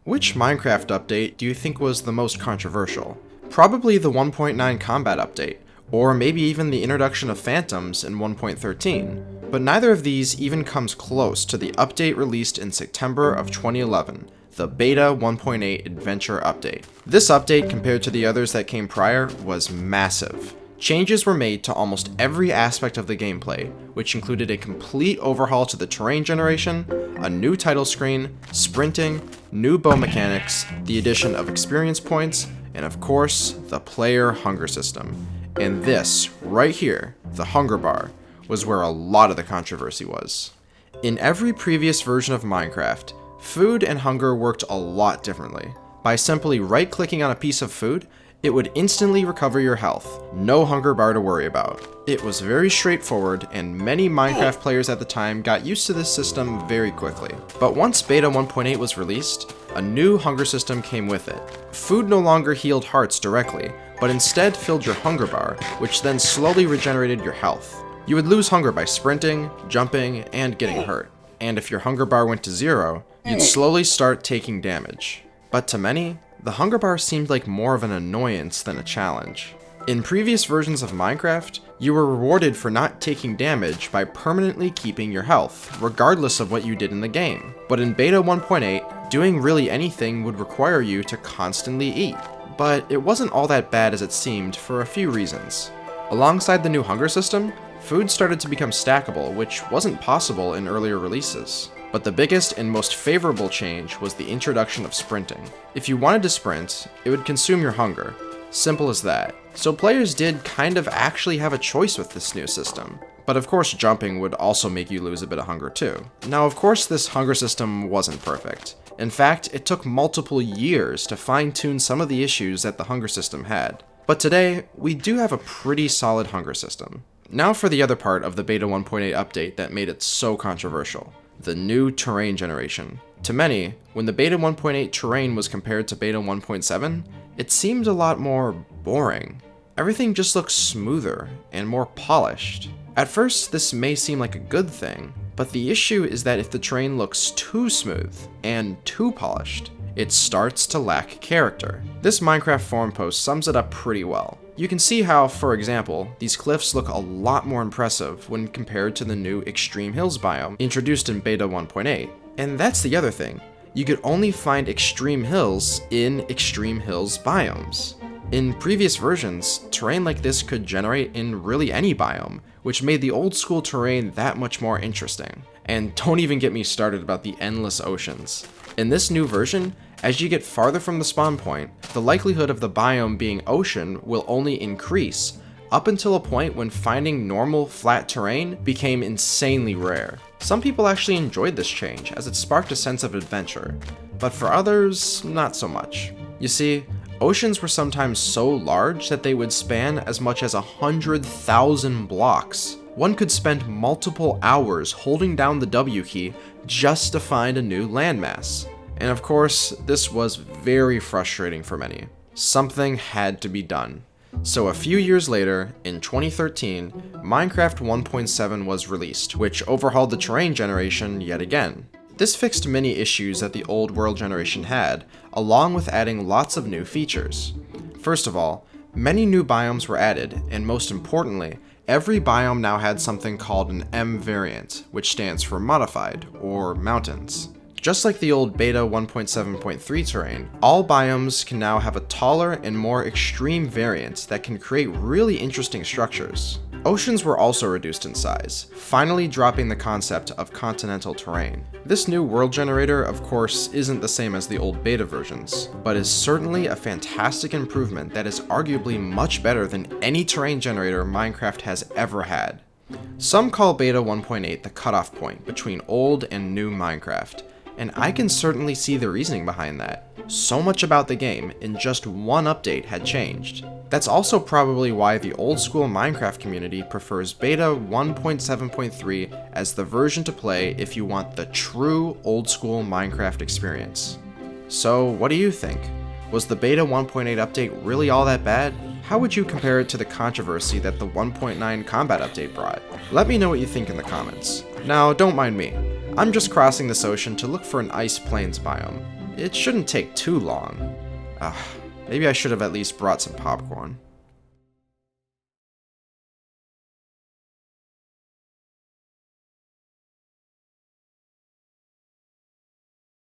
Which Minecraft update do you think was the most controversial? Probably the 1.9 combat update, or maybe even the introduction of phantoms in 1.13, but neither of these even comes close to the update released in September of 2011, the Beta 1.8 Adventure Update. This update, compared to the others that came prior, was massive. Changes were made to almost every aspect of the gameplay, which included a complete overhaul to the terrain generation, a new title screen, sprinting, new bow mechanics, the addition of experience points, and of course, the player hunger system. And this, right here, the hunger bar, was where a lot of the controversy was. In every previous version of Minecraft, food and hunger worked a lot differently. By simply right-clicking on a piece of food, it would instantly recover your health, no hunger bar to worry about. It was very straightforward, and many Minecraft players at the time got used to this system very quickly. But once Beta 1.8 was released, a new hunger system came with it. Food no longer healed hearts directly, but instead filled your hunger bar, which then slowly regenerated your health. You would lose hunger by sprinting, jumping, and getting hurt. And if your hunger bar went to 0, you'd slowly start taking damage. But to many, the hunger bar seemed like more of an annoyance than a challenge. In previous versions of Minecraft, you were rewarded for not taking damage by permanently keeping your health, regardless of what you did in the game. But in Beta 1.8, doing really anything would require you to constantly eat. But it wasn't all that bad as it seemed for a few reasons. Alongside the new hunger system, food started to become stackable, which wasn't possible in earlier releases. But the biggest and most favorable change was the introduction of sprinting. If you wanted to sprint, it would consume your hunger. Simple as that. So players did kind of actually have a choice with this new system. But of course jumping would also make you lose a bit of hunger too. Now of course this hunger system wasn't perfect. In fact, it took multiple years to fine-tune some of the issues that the hunger system had. But today, we do have a pretty solid hunger system. Now for the other part of the Beta 1.8 update that made it so controversial. The new terrain generation. To many, when the Beta 1.8 terrain was compared to Beta 1.7, it seemed a lot more boring. Everything just looked smoother and more polished. At first, this may seem like a good thing, but the issue is that if the terrain looks too smooth and too polished, it starts to lack character. This Minecraft forum post sums it up pretty well. You can see how, for example, these cliffs look a lot more impressive when compared to the new Extreme Hills biome introduced in Beta 1.8. And that's the other thing, you could only find Extreme Hills in Extreme Hills biomes. In previous versions, terrain like this could generate in really any biome, which made the old school terrain that much more interesting. And don't even get me started about the endless oceans. In this new version, as you get farther from the spawn point, the likelihood of the biome being ocean will only increase, up until a point when finding normal flat terrain became insanely rare. Some people actually enjoyed this change, as it sparked a sense of adventure, but for others, not so much. You see, oceans were sometimes so large that they would span as much as 100,000 blocks. One could spend multiple hours holding down the W key just to find a new landmass. And of course, this was very frustrating for many. Something had to be done. So a few years later, in 2013, Minecraft 1.7 was released, which overhauled the terrain generation yet again. This fixed many issues that the old world generation had, along with adding lots of new features. First of all, many new biomes were added, and most importantly, every biome now had something called an M variant, which stands for modified, or mountains. Just like the old Beta 1.7.3 terrain, all biomes can now have a taller and more extreme variant that can create really interesting structures. Oceans were also reduced in size, finally dropping the concept of continental terrain. This new world generator, of course, isn't the same as the old beta versions, but is certainly a fantastic improvement that is arguably much better than any terrain generator Minecraft has ever had. Some call Beta 1.8 the cutoff point between old and new Minecraft, and I can certainly see the reasoning behind that. So much about the game in just one update had changed. That's also probably why the old school Minecraft community prefers Beta 1.7.3 as the version to play if you want the true old school Minecraft experience. So what do you think? Was the Beta 1.8 update really all that bad? How would you compare it to the controversy that the 1.9 combat update brought? Let me know what you think in the comments. Now, don't mind me. I'm just crossing this ocean to look for an ice plains biome. It shouldn't take too long. Maybe I should have at least brought some popcorn.